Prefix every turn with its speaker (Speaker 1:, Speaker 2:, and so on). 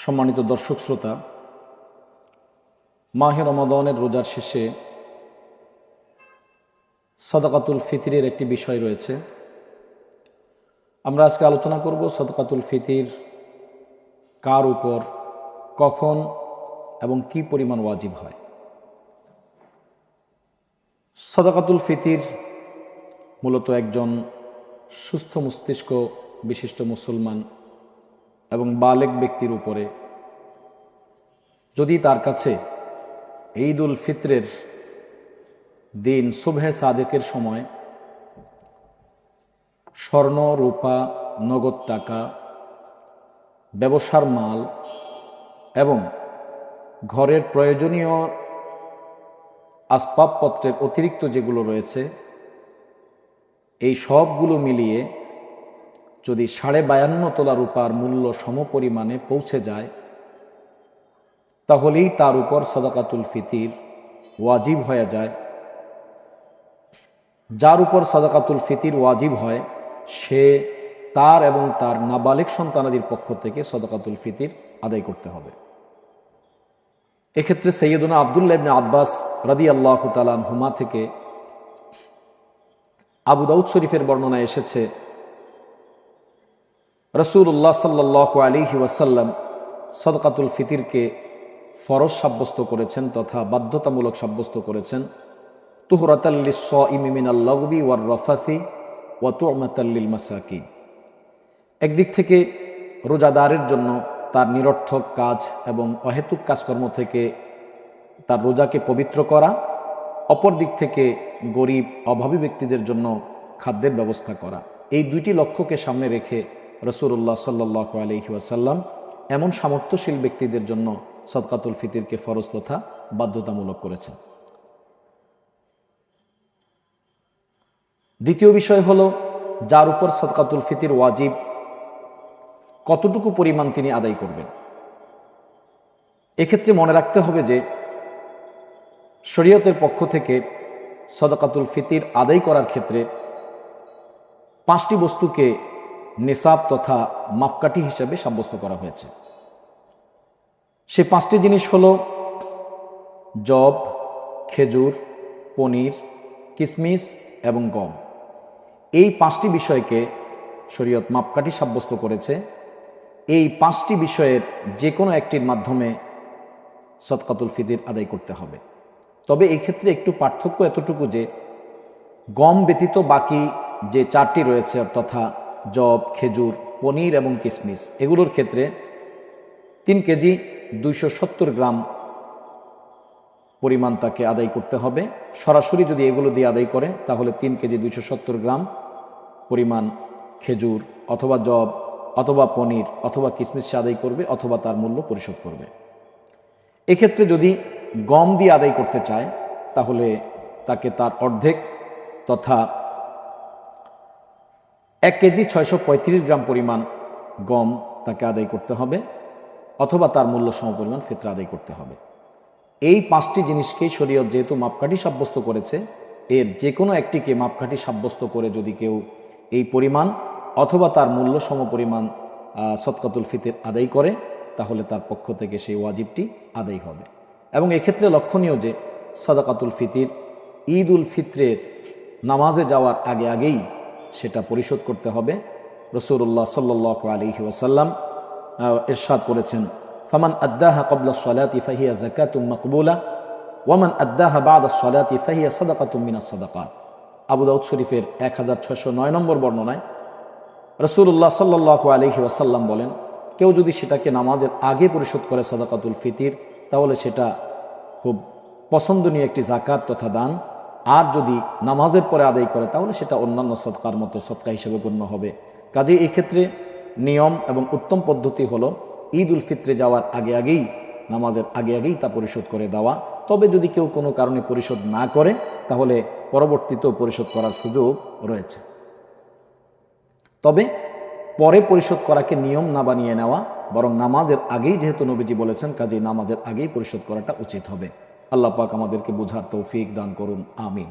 Speaker 1: সম্মানিত দর্শক শ্রোতা, মাহে রমাদানের রোজার শেষে সাদাকাতুল ফিতরের একটি বিষয় রয়েছে। আমরা আজকে আলোচনা করব সাদাকাতুল ফিতর কার উপর, কখন এবং কি পরিমাণ ওয়াজিব হয়। সাদাকাতুল ফিতর মূলত একজন সুস্থ মস্তিষ্ক বিশিষ্ট মুসলমান এবং বালেগ ব্যক্তির উপরে যদি তার কাছে ঈদ উল ফিতরের দিন সুবহে সাদেকের সময় স্বর্ণ, রূপা, নগদ টাকা, ব্যবসার মাল এবং ঘরের প্রয়োজনীয় আসবাবপত্রের অতিরিক্ত যেগুলো রয়েছে, এই সবগুলো মিলিয়ে যদি 52.5 তোলা রূপার মূল্য সমপরিমাণে পৌঁছে যায়, তাহলেই তার উপর সাদাকাতুল ফিতর ওয়াজিব হয়ে যায়। যার উপর সাদাকাতুল ফিতর ওয়াজিব হয় সে তার এবং তার নাবালিগ সন্তানাদির পক্ষ থেকে সাদাকাতুল ফিতর আদায় করতে হবে। এক্ষেত্রে সৈয়দনা আব্দুল্লাহ ইবনে আব্বাস রাদিয়াল্লাহু তাআলা আনহুমা থেকে আবু দাউদ শরীফের বর্ণনায় এসেছে, রাসূলুল্লাহ সাল্লাল্লাহু আলাইহি ওয়াসাল্লাম সাদাকাতুল ফিতরকে ফরজ সাব্যস্ত করেছেন তথা বাধ্যতামূলক সাব্যস্ত করেছেন। তুহরাতাল লিস-সাইমি মিনাল লাগবি ওয়ার রাফাসি ওয়া তু'মাতাল লিল মাসাকিন। একদিক থেকে রোজাদারের জন্য তার নিরর্থক কাজ এবং অহেতুক কাজকর্ম থেকে তার রোজাকে পবিত্র করা, অপর দিক থেকে গরিব অভাবী ব্যক্তিদের জন্য খাদ্যের ব্যবস্থা করা। এই দুইটি লক্ষ্যকে সামনে রেখে রাসূলুল্লাহ সাল্লাল্লাহু আলাইহি ওয়াসাল্লাম এমন সামর্থ্যশীল ব্যক্তিদের জন্য সাদকাতুল ফিতরকে ফরজ তথা বাধ্যতামূলক করেছেন। দ্বিতীয় বিষয় হলো, যার উপর সাদকাতুল ফিতর ওয়াজিব কতটুকু পরিমাণ তিনি আদায় করবেন। এক্ষেত্রে মনে রাখতে হবে যে শরীয়তের পক্ষ থেকে সাদকাতুল ফিতর আদায় করার ক্ষেত্রে 5টি বস্তুকে নিসাব তথা মাপকাঠি হিসাবে সাব্যস্ত করা হয়েছে। সেই 5টি জিনিস হলো জব, খেজুর, পনির, কিশমিশ এবং গম। এই 5টি বিষয়কে শরীয়ত মাপকাঠি সাব্যস্ত করেছে। এই 5টি বিষয়ের যে কোনো একটির মাধ্যমে সাদকাতুল ফিতর আদায় করতে হবে। তবে এই ক্ষেত্রে একটু পার্থক্য এতটুকু যে গম ব্যতীত বাকি যে 4টি রয়েছে তথা জব, খেজুর, পনির এবং কিশমিশ, এগুলোর ক্ষেত্রে 3 কেজি 270 গ্রাম পরিমাণ তাকে আদায় করতে হবে। সরাসরি যদি এগুলো দিয়ে আদায় করে তাহলে 3 কেজি 270 গ্রাম পরিমাণ খেজুর অথবা জব অথবা পনির অথবা কিশমিশ সে আদায় করবে অথবা তার মূল্য পরিশোধ করবে। এক্ষেত্রে যদি গম দিয়ে আদায় করতে চায় তাহলে তাকে তার অর্ধেক তথা 1 কেজি 635 গ্রাম পরিমাণ গম তাকে আদায় করতে হবে অথবা তার মূল্য সমপরিমাণ ফিতর আদায় করতে হবে। এই 5টি জিনিসকেই শরীয়ত যেহেতু মাপকাঠি সাব্যস্ত করেছে, এর যে কোনো একটিকে মাপকাঠি সাব্যস্ত করে যদি কেউ এই পরিমাণ অথবা তার মূল্য সমপরিমাণ সাদকাতুল ফিতর আদায় করে তাহলে তার পক্ষ থেকে সেই ওয়াজিবটি আদায় হবে। এবং এক্ষেত্রে লক্ষণীয় যে সাদাকাতুল ফিতর ঈদ উল ফিতরের নামাজে যাওয়ার আগেই সেটা পরিশোধ করতে হবে। রাসূলুল্লাহ সাল্লাল্লাহু আলাইহি ওয়াসাল্লাম ইরশাদ করেছেন, ফামান আদ্দাহা ক্বাবলা আস-সালাতি ফাহিয়া যাকাতুন মাকবুলা ওয়া মান আদ্দাহা বা'দা আস-সালাতি ফাহিয়া সাদাকাতুম মিনাস সাদাকাত। আবু দাউদ শরীফের 1609 নম্বর বর্ণনায় রাসূলুল্লাহ সাল্লাল্লাহু আলাইহি ওয়াসাল্লাম বলেন, কেউ যদি সেটাকে নামাজের আগে পরিশোধ করে সাদাকাতুল ফিতর তাহলে সেটা খুব পছন্দনীয় একটি যাকাত তথা দান। আর যদি নামাজের পরে আদায় করে তাহলে সেটা অন্যান্য সদকার মতো সদকা হিসেবে গণ্য হবে। কাজেই এক্ষেত্রে নিয়ম এবং উত্তম পদ্ধতি হলো ঈদ উল ফিতরে যাওয়ার আগেই নামাজের আগেই তা পরিশোধ করে দেওয়া। তবে যদি কেউ কোনো কারণে পরিশোধ না করে তাহলে পরবর্তীতেও পরিশোধ করার সুযোগ রয়েছে। তবে পরে পরিশোধ করাকে নিয়ম না বানিয়ে নেওয়া, বরং নামাজের আগেই যেহেতু নবীজি বলেছেন কাজেই নামাজের আগেই পরিশোধ করাটা উচিত হবে। আল্লাহ পাক আমাদেরকে বুঝার তৌফিক দান করুন, আমিন।